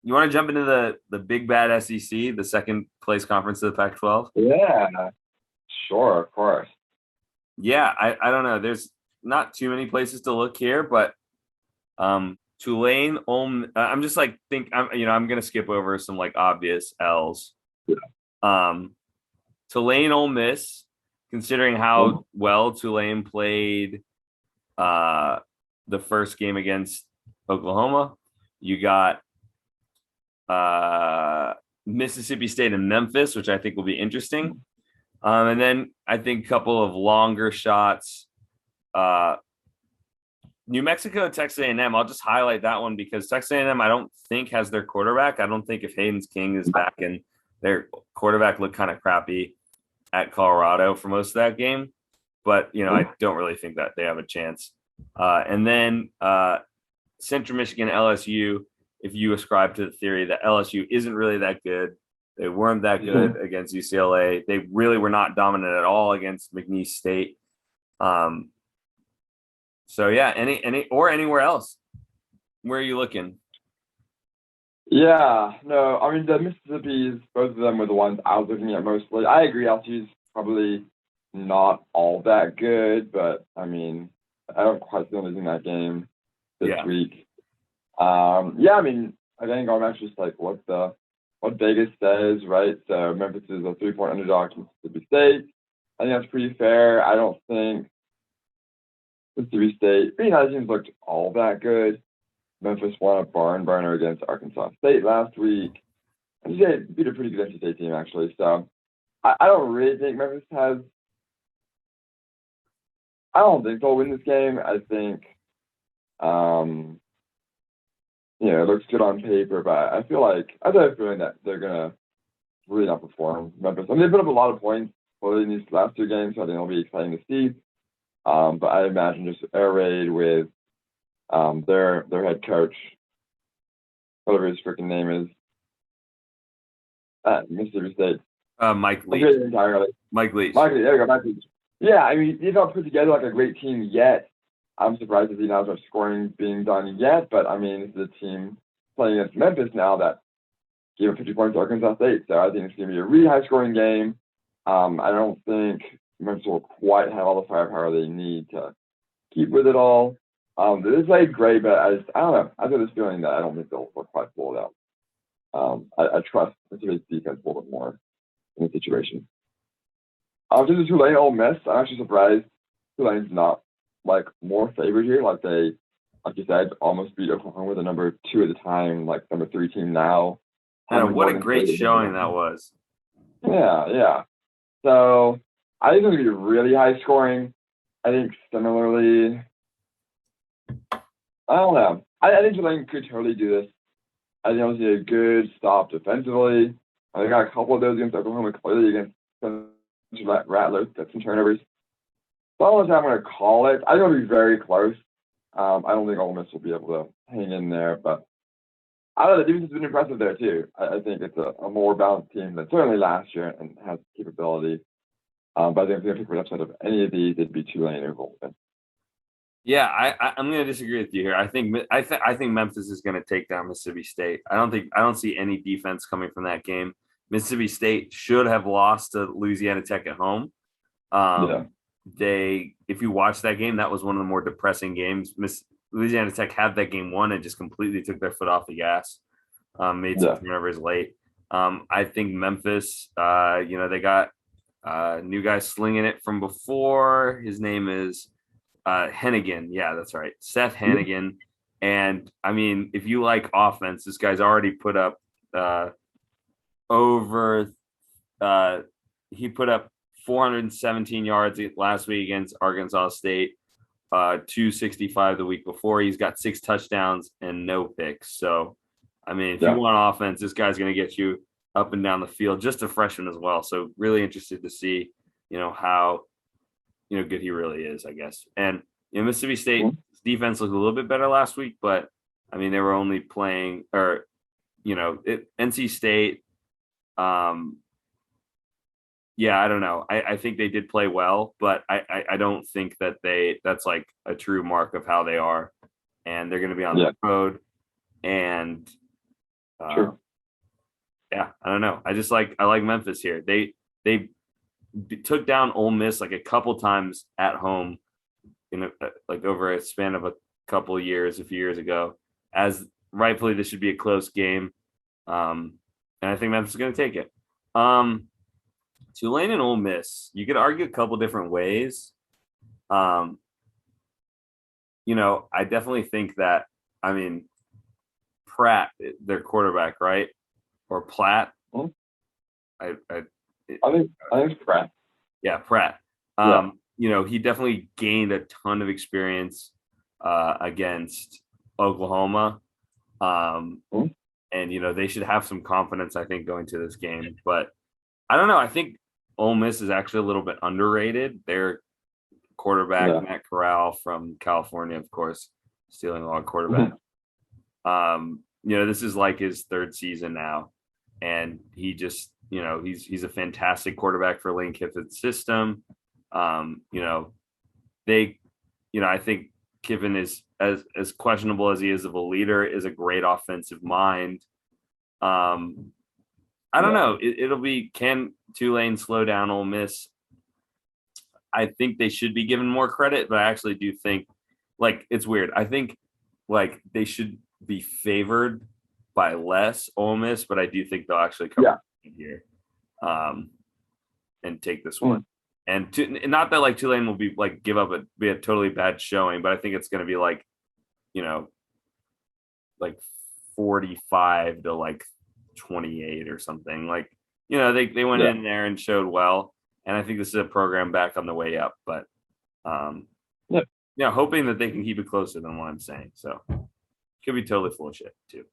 You want to jump into the big bad SEC, the second place conference of the Pac-12? Yeah, sure, of course. Yeah, I don't know. There's not too many places to look here, but Tulane, I'm just like I'm gonna skip over some like obvious L's. Yeah. Um, Tulane, Ole Miss, considering how well Tulane played uh the first game against Oklahoma, you got uh Mississippi State and Memphis, which I think will be interesting. And then I think a couple of longer shots. Uh, New Mexico, Texas A&M. I'll just highlight that one because Texas A&M I don't think has their quarterback. I don't think if Hayden's King is back, and their quarterback looked kind of crappy at Colorado for most of that game. But I don't really think that they have a chance. And then Central Michigan, LSU. If you ascribe to the theory that LSU isn't really that good, they weren't that good against UCLA. They really were not dominant at all against McNeese State. So yeah, any or anywhere else. Where are you looking? Yeah, no, I mean the Mississippi's, both of them were the ones I was looking at mostly. I agree, LSU's probably not all that good, but I mean, I don't quite see them losing that game this Yeah. week. Yeah, I mean, I think going back to just like what Vegas says, right? So Memphis is a 3-point underdog to Mississippi State. I think that's pretty fair. I don't think Mississippi State, being other teams looked all that good. Memphis won a barn burner against Arkansas State last week. And they beat a pretty good NC State team, actually. So I don't really think Memphis has. I don't think they'll win this game. I think, um, it looks good on paper, but I feel like I have a feeling that they're gonna really not perform Memphis. I mean, they put up a lot of points in these last two games, so I think it'll be exciting to see. But I imagine just air raid with their head coach, whatever his freaking name is, at Mississippi State. Mike I Leach. forget it entirely. Mike Leach. There we go, Mike Leach. Yeah, I mean, he's not put together like a great team yet. I'm surprised to see not as much scoring being done yet, but I mean, this is a team playing against Memphis now that gave up 50 points to Arkansas State, so I think it's going to be a really high scoring game. I don't think Memphis will quite have all the firepower they need to keep with it all. They played great, but I don't know. I have this feeling that I don't think they'll quite pull it out. I trust Mississippi's defense a little bit more in the situation. Just the Tulane Ole Miss, I'm actually surprised Tulane's not like more favored here. Like you said, almost beat Oklahoma, the number 2 at the time, like number 3 team now. And what a great showing that was. Yeah. So I think it's going to be really high scoring. I think similarly, I don't know. I think Tulane could totally do this. I think it'll be a good stop defensively. They got a couple of those against Oklahoma, clearly against Rattlers, got some turnovers. So I don't know if I'm going to call it. I think it'll be very close. I don't think Ole Miss will be able to hang in there, but I don't know. The defense has been impressive there too. I think it's a more balanced team than certainly last year and has capability. But I think if they're going to pick an upside of any of these, it'd be Tulane or Ole Miss. Yeah, I'm going to disagree with you here. I think Memphis is going to take down Mississippi State. I don't see any defense coming from that game. Mississippi State should have lost to Louisiana Tech at home. If you watch that game, that was one of the more depressing games. Louisiana Tech had that game won and just completely took their foot off the gas. Made some turnovers late. I think Memphis, they got new guy slinging it from before. His name is Hennigan. Yeah, that's right. Seth Hennigan. And I mean, if you like offense, this guy's already put up he put up 417 yards last week against Arkansas State, 265 the week before. He's got 6 touchdowns and no picks. So, I mean, if you want offense, this guy's going to get you up and down the field, just a freshman as well. So really interested to see, how, good he really is, I guess. And Mississippi State defense looked a little bit better last week, but I mean, they were only playing NC State. Yeah, I don't know. I think they did play well, but I don't think that's like a true mark of how they are. And they're going to be on the road. And Uh, yeah, I don't know. I like Memphis here. They took down Ole Miss like a couple times at home like over a span of a couple of years, a few years ago. As rightfully, this should be a close game, and I think Memphis is going to take it. Tulane and Ole Miss, you could argue a couple different ways. Um, I definitely think that. I mean, Pratt, their quarterback, right, or Platt. Mhm. I, I, I think it's Pratt. yeah, Pratt. Yeah. He definitely gained a ton of experience against Oklahoma. Mhm. And they should have some confidence, I think, going to this game. But I don't know. I think Ole Miss is actually a little bit underrated. Their quarterback, Yeah. Matt Corral from California, of course, stealing a lot of quarterback. Mhm. This is like his third season now, and he just, he's a fantastic quarterback for Lane Kiffin's system. They, I think Kiffin is as questionable as he is of a leader, is a great offensive mind. I don't Yeah. know. It'll be, can Tulane slow down Ole Miss? I think they should be given more credit, but I actually do think, like, it's weird. I think like they should be favored by less Ole Miss, but I do think they'll actually come Yeah. here um, and take this Mhm. one. And not that like Tulane will be like be a totally bad showing, but I think it's going to be like, you know, like 45 to like 28 or something. Like, they went Yeah. in there and showed well. And I think this is a program back on the way up, but um, Yeah. hoping that they can keep it closer than what I'm saying. So could be totally full of shit too.